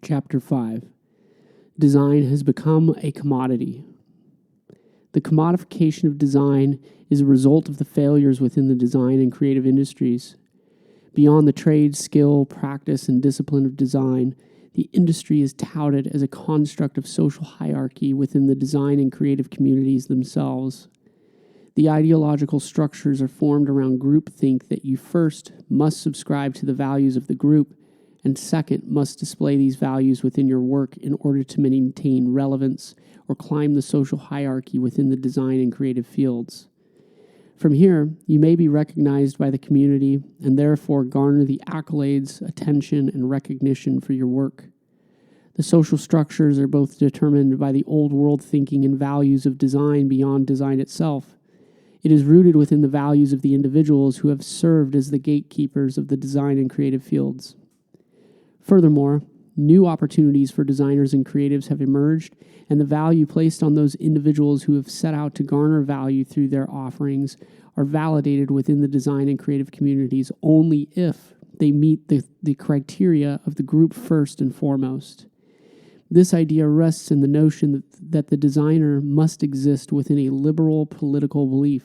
Chapter 5. Design has become a commodity. The commodification of design is a result of the failures within the design and creative industries. Beyond the trade, skill, practice, and discipline of design, the industry is touted as a construct of social hierarchy within the design and creative communities themselves. The ideological structures are formed around groupthink that you first must subscribe to the values of the group, and second must display these values within your work in order to maintain relevance or climb the social hierarchy within the design and creative fields. From here, you may be recognized by the community and therefore garner the accolades, attention, and recognition for your work. The social structures are both determined by the old world thinking and values of design beyond design itself. It is rooted within the values of the individuals who have served as the gatekeepers of the design and creative fields. Furthermore, new opportunities for designers and creatives have emerged, and the value placed on those individuals who have set out to garner value through their offerings are validated within the design and creative communities only if they meet the criteria of the group first and foremost. This idea rests in the notion that the designer must exist within a liberal political belief.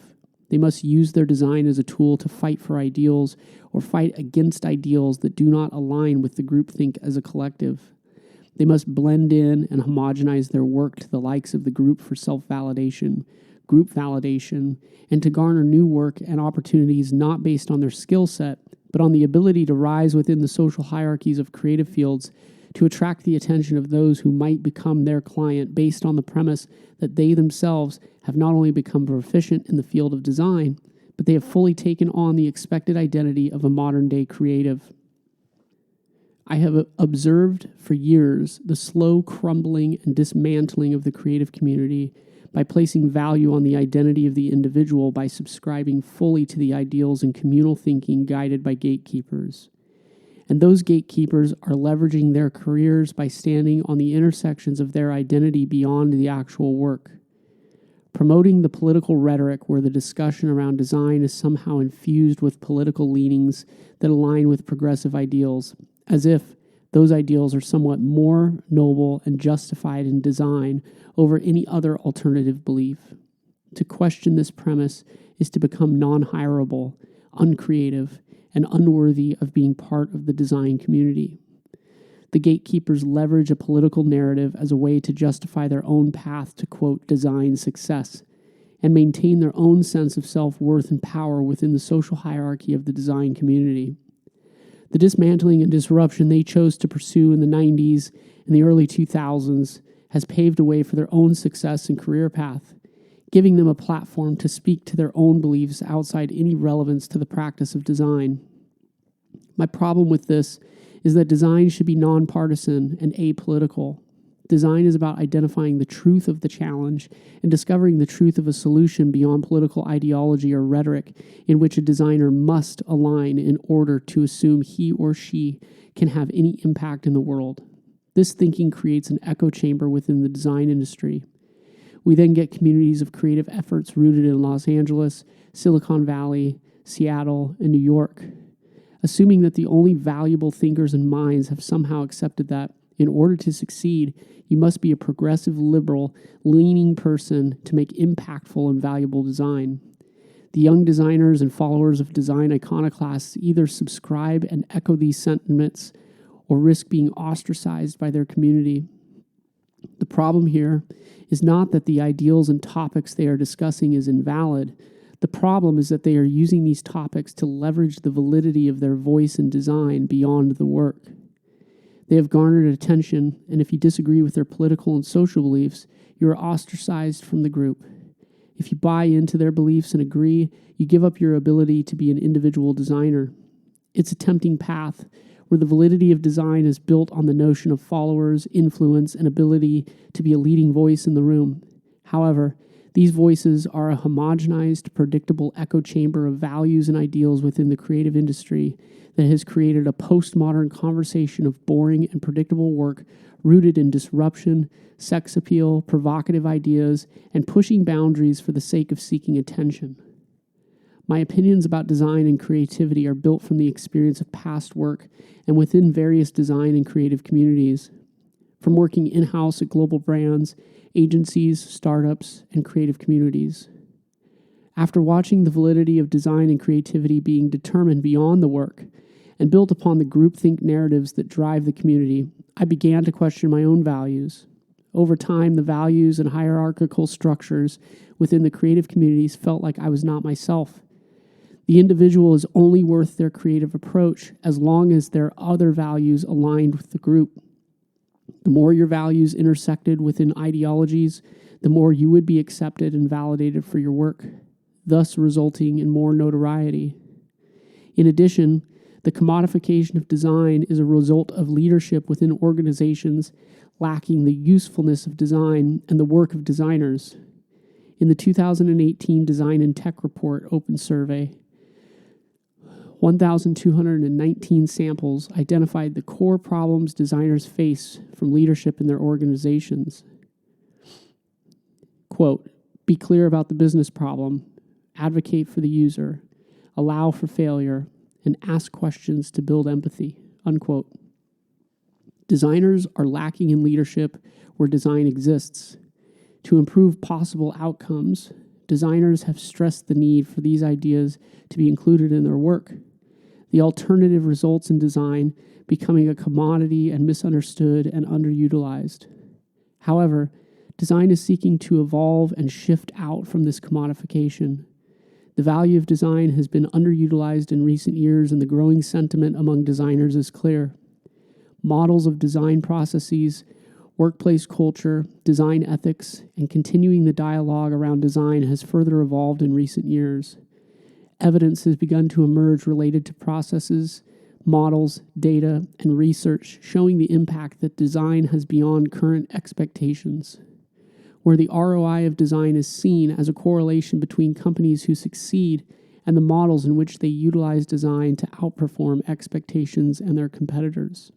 They must use their design as a tool to fight for ideals or fight against ideals that do not align with the groupthink as a collective. They must blend in and homogenize their work to the likes of the group for self-validation, group validation, and to garner new work and opportunities not based on their skill set, but on the ability to rise within the social hierarchies of creative fields to attract the attention of those who might become their client based on the premise that they themselves have not only become proficient in the field of design, but they have fully taken on the expected identity of a modern-day creative. I have observed for years the slow crumbling and dismantling of the creative community by placing value on the identity of the individual by subscribing fully to the ideals and communal thinking guided by gatekeepers. And those gatekeepers are leveraging their careers by standing on the intersections of their identity beyond the actual work. Promoting the political rhetoric where the discussion around design is somehow infused with political leanings that align with progressive ideals, as if those ideals are somewhat more noble and justified in design over any other alternative belief. To question this premise is to become non-hireable, uncreative, and unworthy of being part of the design community. The gatekeepers leverage a political narrative as a way to justify their own path to, quote, design success, and maintain their own sense of self-worth and power within the social hierarchy of the design community. The dismantling and disruption they chose to pursue in the 90s and the early 2000s has paved a way for their own success and career path, giving them a platform to speak to their own beliefs outside any relevance to the practice of design. My problem with this is that design should be nonpartisan and apolitical. Design is about identifying the truth of the challenge and discovering the truth of a solution beyond political ideology or rhetoric in which a designer must align in order to assume he or she can have any impact in the world. This thinking creates an echo chamber within the design industry. We then get communities of creative efforts rooted in Los Angeles, Silicon Valley, Seattle, and New York, assuming that the only valuable thinkers and minds have somehow accepted that in order to succeed, you must be a progressive, liberal, leaning person to make impactful and valuable design. The young designers and followers of design iconoclasts either subscribe and echo these sentiments or risk being ostracized by their community. The problem here is not that the ideals and topics they are discussing is invalid. The problem is that they are using these topics to leverage the validity of their voice and design beyond the work. They have garnered attention, and if you disagree with their political and social beliefs, you are ostracized from the group. If you buy into their beliefs and agree, you give up your ability to be an individual designer. It's a tempting path where the validity of design is built on the notion of followers, influence, and ability to be a leading voice in the room. However, these voices are a homogenized, predictable echo chamber of values and ideals within the creative industry that has created a postmodern conversation of boring and predictable work rooted in disruption, sex appeal, provocative ideas, and pushing boundaries for the sake of seeking attention. My opinions about design and creativity are built from the experience of past work and within various design and creative communities. from working in-house at global brands, agencies, startups, and creative communities. After watching the validity of design and creativity being determined beyond the work and built upon the groupthink narratives that drive the community, I began to question my own values. Over time, the values and hierarchical structures within the creative communities felt like I was not myself. The individual is only worth their creative approach as long as their other values aligned with the group. The more your values intersected within ideologies, the more you would be accepted and validated for your work, thus resulting in more notoriety. In addition, the commodification of design is a result of leadership within organizations lacking the usefulness of design and the work of designers. In the 2018 Design and Tech Report Open Survey, 1,219 samples identified the core problems designers face from leadership in their organizations. Quote, be clear about the business problem, advocate for the user, allow for failure, and ask questions to build empathy, unquote. Designers are lacking in leadership where design exists. To improve possible outcomes, designers have stressed the need for these ideas to be included in their work. The alternative results in design becoming a commodity and misunderstood and underutilized. However, design is seeking to evolve and shift out from this commodification. The value of design has been underutilized in recent years, and the growing sentiment among designers is clear. Models of design processes, workplace culture, design ethics, and continuing the dialogue around design has further evolved in recent years. Evidence has begun to emerge related to processes, models, data, and research showing the impact that design has beyond current expectations, where the ROI of design is seen as a correlation between companies who succeed and the models in which they utilize design to outperform expectations and their competitors.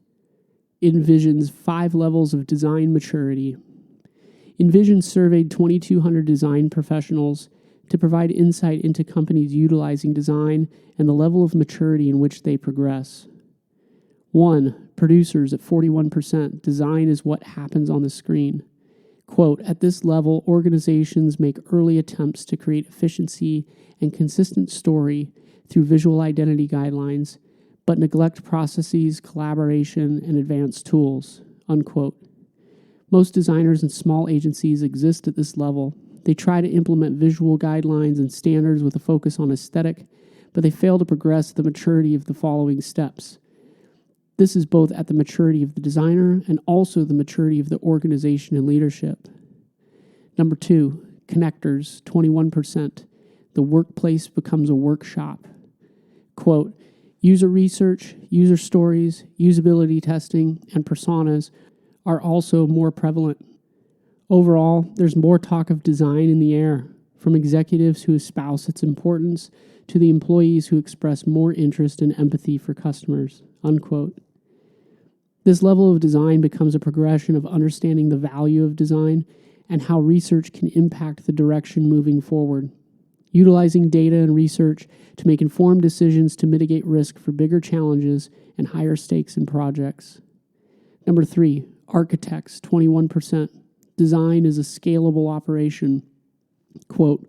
Envision's 5 levels of design maturity. Envision surveyed 2,200 design professionals to provide insight into companies utilizing design and the level of maturity in which they progress. 1. Producers at 41%. Design is what happens on the screen. Quote, at this level, organizations make early attempts to create efficiency and consistent story through visual identity guidelines, but neglect processes, collaboration, and advanced tools, unquote. Most designers and small agencies exist at this level. They try to implement visual guidelines and standards with a focus on aesthetic, but they fail to progress the maturity of the following steps. This is both at the maturity of the designer and also the maturity of the organization and leadership. Number 2, connectors, 21%. The workplace becomes a workshop. Quote, user research, user stories, usability testing, and personas are also more prevalent. Overall, there's more talk of design in the air, from executives who espouse its importance to the employees who express more interest and empathy for customers, unquote. This level of design becomes a progression of understanding the value of design and how research can impact the direction moving forward. Utilizing data and research to make informed decisions to mitigate risk for bigger challenges and higher stakes in projects. Number 3, architects, 21%. Design is a scalable operation. Quote,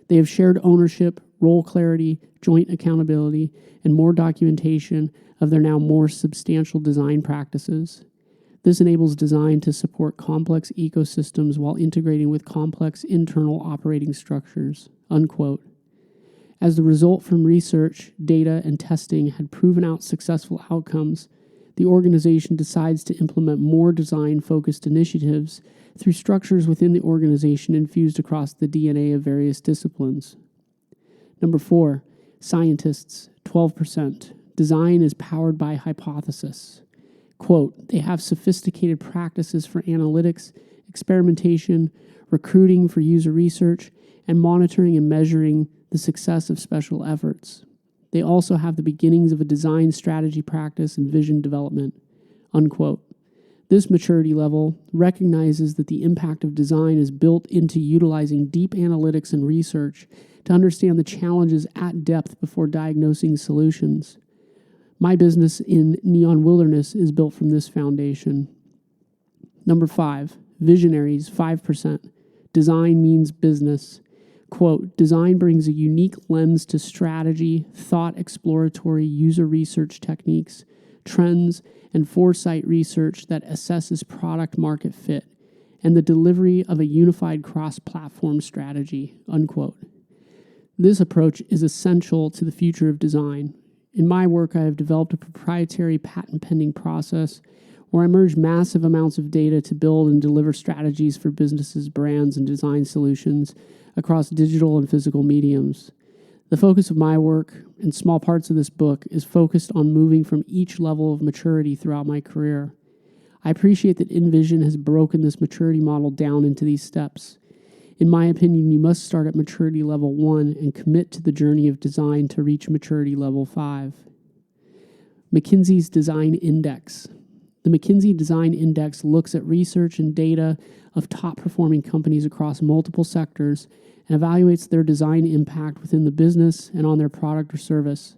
they have shared ownership, role clarity, joint accountability, and more documentation of their now more substantial design practices. This enables design to support complex ecosystems while integrating with complex internal operating structures, unquote. As the result from research, data, and testing had proven out successful outcomes, the organization decides to implement more design-focused initiatives through structures within the organization infused across the DNA of various disciplines. Number 4, scientists, 12%. Design is powered by hypothesis. Quote, they have sophisticated practices for analytics, experimentation, recruiting for user research, and monitoring and measuring the success of special efforts. They also have the beginnings of a design strategy practice and vision development, unquote. This maturity level recognizes that the impact of design is built into utilizing deep analytics and research to understand the challenges at depth before diagnosing solutions. My business in Neon Wilderness is built from this foundation. Number 5, visionaries, 5%. Design means business. Quote, design brings a unique lens to strategy, thought exploratory user research techniques, trends, and foresight research that assesses product market fit, and the delivery of a unified cross-platform strategy, unquote. This approach is essential to the future of design. In my work, I have developed a proprietary patent-pending process where I merge massive amounts of data to build and deliver strategies for businesses, brands, and design solutions across digital and physical mediums. The focus of my work, and small parts of this book, is focused on moving from each level of maturity throughout my career. I appreciate that InVision has broken this maturity model down into these steps. In my opinion, you must start at maturity level 1 and commit to the journey of design to reach maturity level 5. Mckinsey's Design Index. The Mckinsey Design Index looks at research and data of top-performing companies across multiple sectors and evaluates their design impact within the business and on their product or service.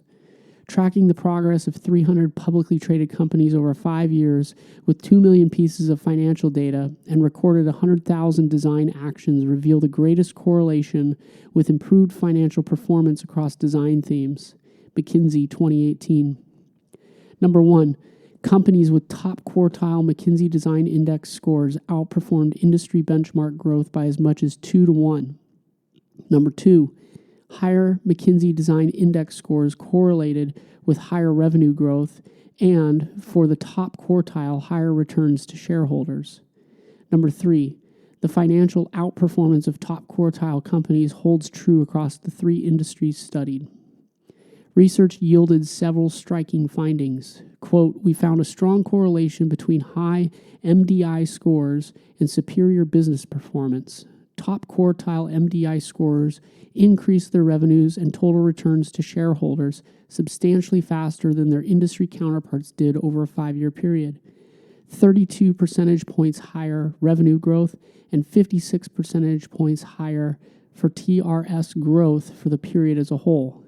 Tracking the progress of 300 publicly traded companies over 5 years with 2 million pieces of financial data and recorded 100,000 design actions reveal the greatest correlation with improved financial performance across design themes. McKinsey 2018. Number 1. Companies with top quartile McKinsey Design Index scores outperformed industry benchmark growth by as much as 2 to 1. Number 2. Higher McKinsey Design Index scores correlated with higher revenue growth and, for the top quartile, higher returns to shareholders. Number 3. The financial outperformance of top quartile companies holds true across the 3 industries studied. Research yielded several striking findings. Quote, we found a strong correlation between high MDI scores and superior business performance. Top quartile MDI scores increased their revenues and total returns to shareholders substantially faster than their industry counterparts did over a 5-year period. 32 percentage points higher revenue growth and 56 percentage points higher for TRS growth for the period as a whole.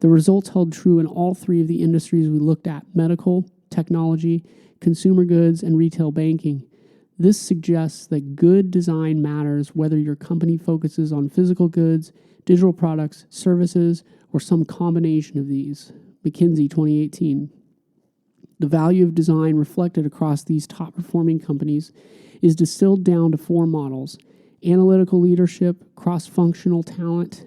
The results held true in all 3 of the industries we looked at: medical, technology, consumer goods, and retail banking. This suggests that good design matters whether your company focuses on physical goods, digital products, services, or some combination of these. McKinsey 2018. The value of design reflected across these top-performing companies is distilled down to 4 models: analytical leadership, cross-functional talent,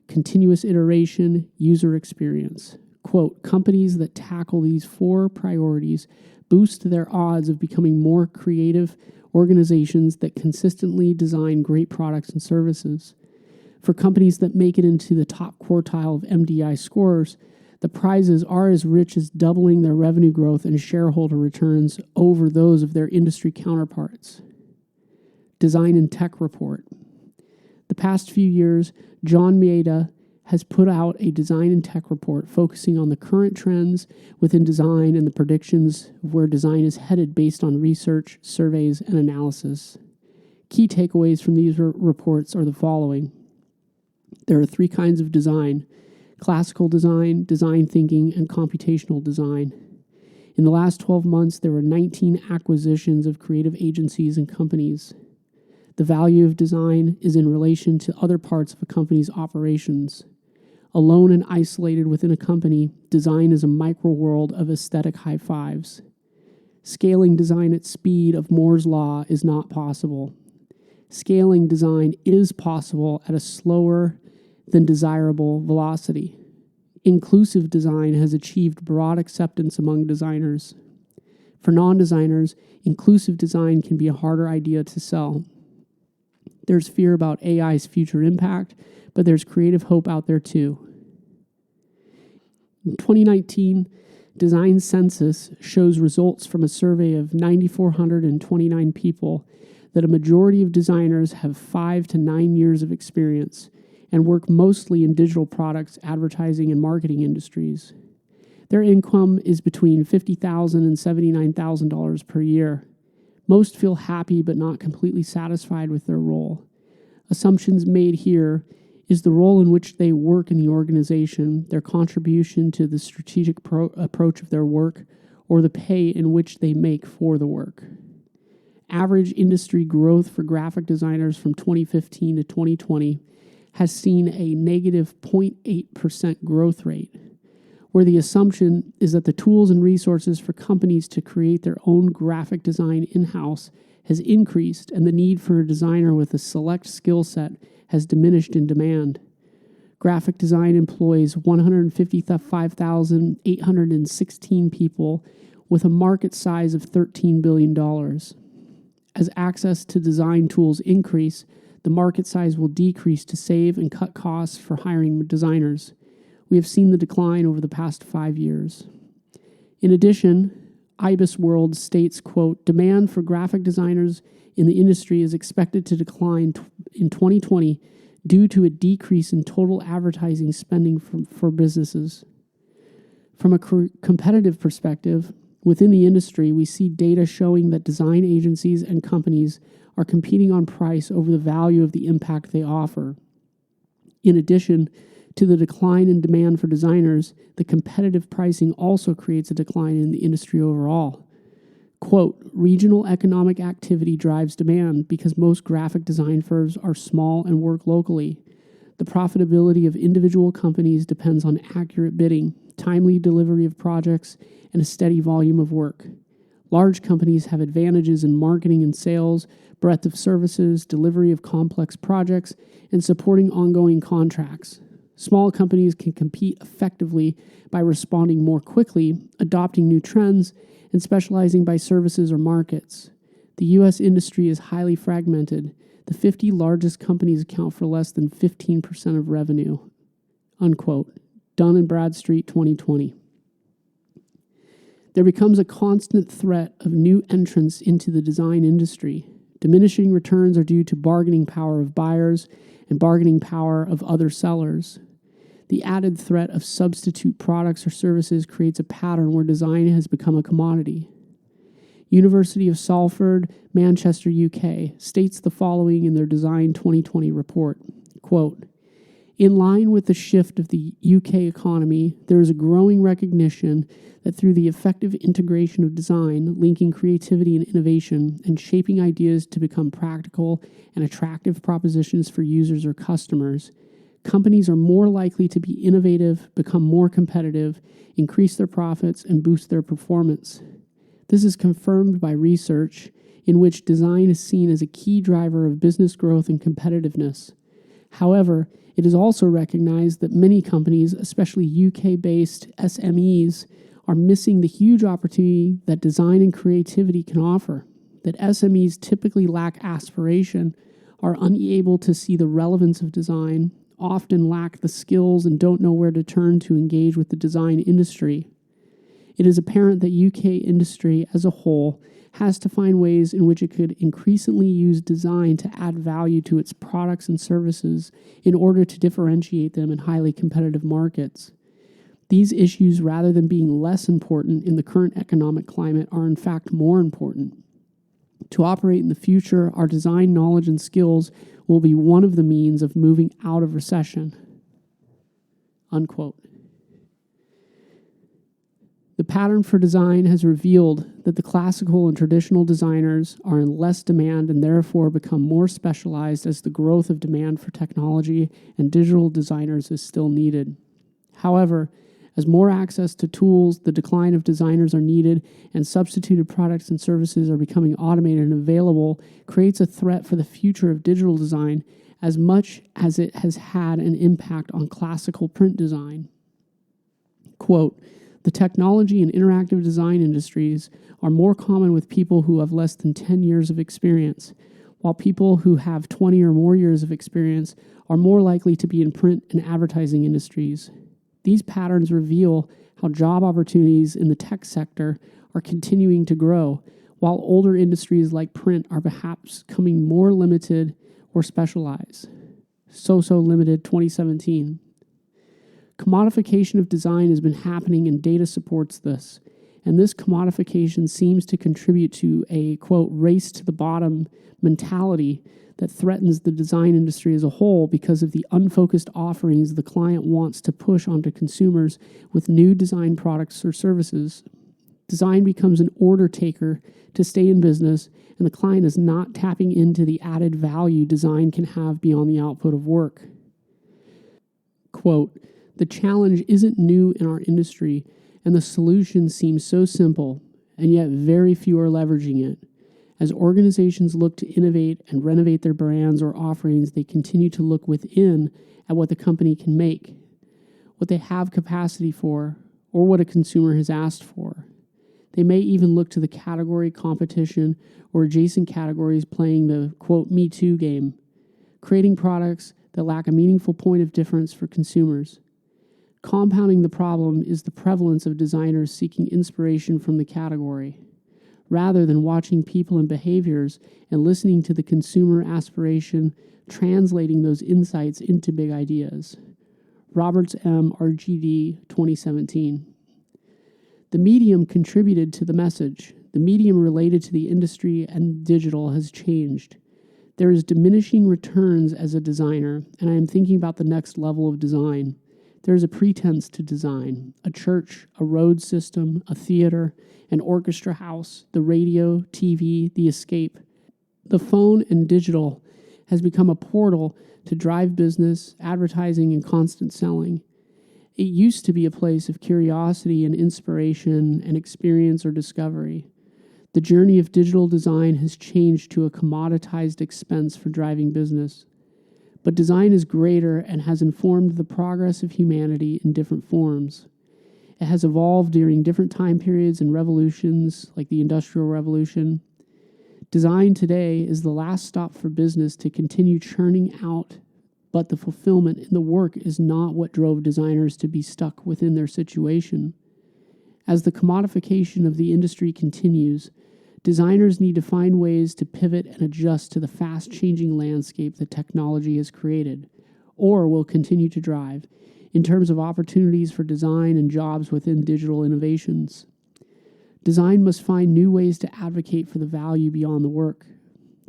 continuous iteration, user experience. Quote, companies that tackle these 4 priorities boost their odds of becoming more creative organizations that consistently design great products and services. For companies that make it into the top quartile of MDI scores, the prizes are as rich as doubling their revenue growth and shareholder returns over those of their industry counterparts. Design and Tech Report. The past few years, John Maeda has put out a design and tech report focusing on the current trends within design and the predictions of where design is headed based on research, surveys, and analysis. Key takeaways from these reports are the following. There are 3 kinds of design: classical design, design thinking, and computational design. In the last 12 months, there were 19 acquisitions of creative agencies and companies. The value of design is in relation to other parts of a company's operations. Alone and isolated within a company, design is a micro-world of aesthetic high fives. Scaling design at speed of Moore's law is not possible. Scaling design is possible at a slower than desirable velocity. Inclusive design has achieved broad acceptance among designers. For non-designers, inclusive design can be a harder idea to sell. There's fear about AI's future impact, but there's creative hope out there too. In 2019, Design Census shows results from a survey of 9,429 people that a majority of designers have 5 to 9 years of experience and work mostly in digital products, advertising, and marketing industries. Their income is between $50,000 and $79,000 per year. Most feel happy but not completely satisfied with their role. Assumptions made here is the role in which they work in the organization, their contribution to the strategic approach of their work, or the pay in which they make for the work. Average industry growth for graphic designers from 2015 to 2020 has seen a negative 0.8% growth rate, where the assumption is that the tools and resources for companies to create their own graphic design in-house has increased and the need for a designer with a select skill set has diminished in demand. Graphic design employs 155,816 people with a market size of $13 billion. As access to design tools increase, the market size will decrease to save and cut costs for hiring designers. We have seen the decline over the past 5 years. In addition, IBIS World states, quote, demand for graphic designers in the industry is expected to decline in 2020 due to a decrease in total advertising spending for businesses. From a competitive perspective, within the industry, we see data showing that design agencies and companies are competing on price over the value of the impact they offer. In addition to the decline in demand for designers, the competitive pricing also creates a decline in the industry overall. Quote, regional economic activity drives demand because most graphic design firms are small and work locally. The profitability of individual companies depends on accurate bidding, timely delivery of projects, and a steady volume of work. Large companies have advantages in marketing and sales, breadth of services, delivery of complex projects, and supporting ongoing contracts. Small companies can compete effectively by responding more quickly, adopting new trends, and specializing by services or markets. The U.S. industry is highly fragmented. The 50 largest companies account for less than 15% of revenue. Unquote. Dun & Bradstreet 2020. There becomes a constant threat of new entrants into the design industry. Diminishing returns are due to bargaining power of buyers and bargaining power of other sellers. The added threat of substitute products or services creates a pattern where design has become a commodity. University of Salford, Manchester, UK, states the following in their Design 2020 report, quote, in line with the shift of the UK economy, there is a growing recognition that through the effective integration of design, linking creativity and innovation, and shaping ideas to become practical and attractive propositions for users or customers, companies are more likely to be innovative, become more competitive, increase their profits, and boost their performance. This is confirmed by research in which design is seen as a key driver of business growth and competitiveness. However, it is also recognized that many companies, especially UK-based SMEs, are missing the huge opportunity that design and creativity can offer, that SMEs typically lack aspiration, are unable to see the relevance of design, often lack the skills and don't know where to turn to engage with the design industry. It is apparent that UK industry as a whole has to find ways in which it could increasingly use design to add value to its products and services in order to differentiate them in highly competitive markets. These issues, rather than being less important in the current economic climate, are in fact more important. To operate in the future, our design knowledge and skills will be one of the means of moving out of recession. Unquote. The pattern for design has revealed that the classical and traditional designers are in less demand and therefore become more specialized as the growth of demand for technology and digital designers is still needed. However, as more access to tools, the decline of designers are needed, and substituted products and services are becoming automated and available, creates a threat for the future of digital design as much as it has had an impact on classical print design. Quote, the technology and interactive design industries are more common with people who have less than 10 years of experience, while people who have 20 or more years of experience are more likely to be in print and advertising industries. These patterns reveal how job opportunities in the tech sector are continuing to grow, while older industries like print are perhaps becoming more limited or specialized. So Limited 2017. Commodification of design has been happening and data supports this, and this commodification seems to contribute to a, quote, race to the bottom mentality that threatens the design industry as a whole because of the unfocused offerings the client wants to push onto consumers with new design products or services. Design becomes an order taker to stay in business, and the client is not tapping into the added value design can have beyond the output of work. Quote, "The challenge isn't new in our industry, and the solution seems so simple, and yet very few are leveraging it. As organizations look to innovate and renovate their brands or offerings, they continue to look within at what the company can make, what they have capacity for, or what a consumer has asked for. They may even look to the category, competition, or adjacent categories playing the, quote, Me Too game, creating products that lack a meaningful point of difference for consumers. Compounding the problem is the prevalence of designers seeking inspiration from the category, rather than watching people and behaviors and listening to the consumer aspiration, translating those insights into big ideas." Roberts M. RGD, 2017. The medium contributed to the message. The medium related to the industry and digital has changed. There is diminishing returns as a designer, and I am thinking about the next level of design. There is a pretense to design: a church, a road system, a theater, an orchestra house, the radio, TV, the escape. The phone and digital has become a portal to drive business, advertising, and constant selling. It used to be a place of curiosity and inspiration and experience or discovery. The journey of digital design has changed to a commoditized expense for driving business. But design is greater and has informed the progress of humanity in different forms. It has evolved during different time periods and revolutions, like the Industrial Revolution. Design today is the last stop for business to continue churning out, but the fulfillment in the work is not what drove designers to be stuck within their situation. As the commodification of the industry continues, designers need to find ways to pivot and adjust to the fast-changing landscape that technology has created, or will continue to drive, in terms of opportunities for design and jobs within digital innovations. Design must find new ways to advocate for the value beyond the work,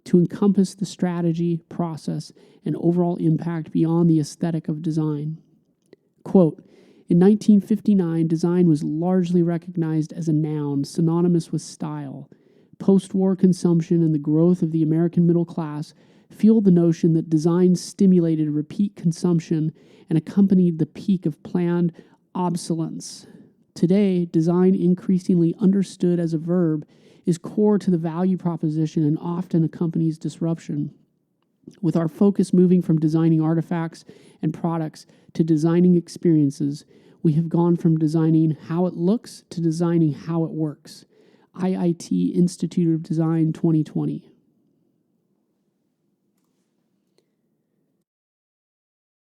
to encompass the strategy, process, and overall impact beyond the aesthetic of design. Quote, "In 1959, design was largely recognized as a noun synonymous with style. Post-war consumption and the growth of the American middle class fueled the notion that design stimulated repeat consumption and accompanied the peak of planned obsolescence. Today, design, increasingly understood as a verb, is core to the value proposition and often accompanies disruption. With our focus moving from designing artifacts and products to designing experiences, we have gone from designing how it looks to designing how it works." IIT Institute of Design 2020.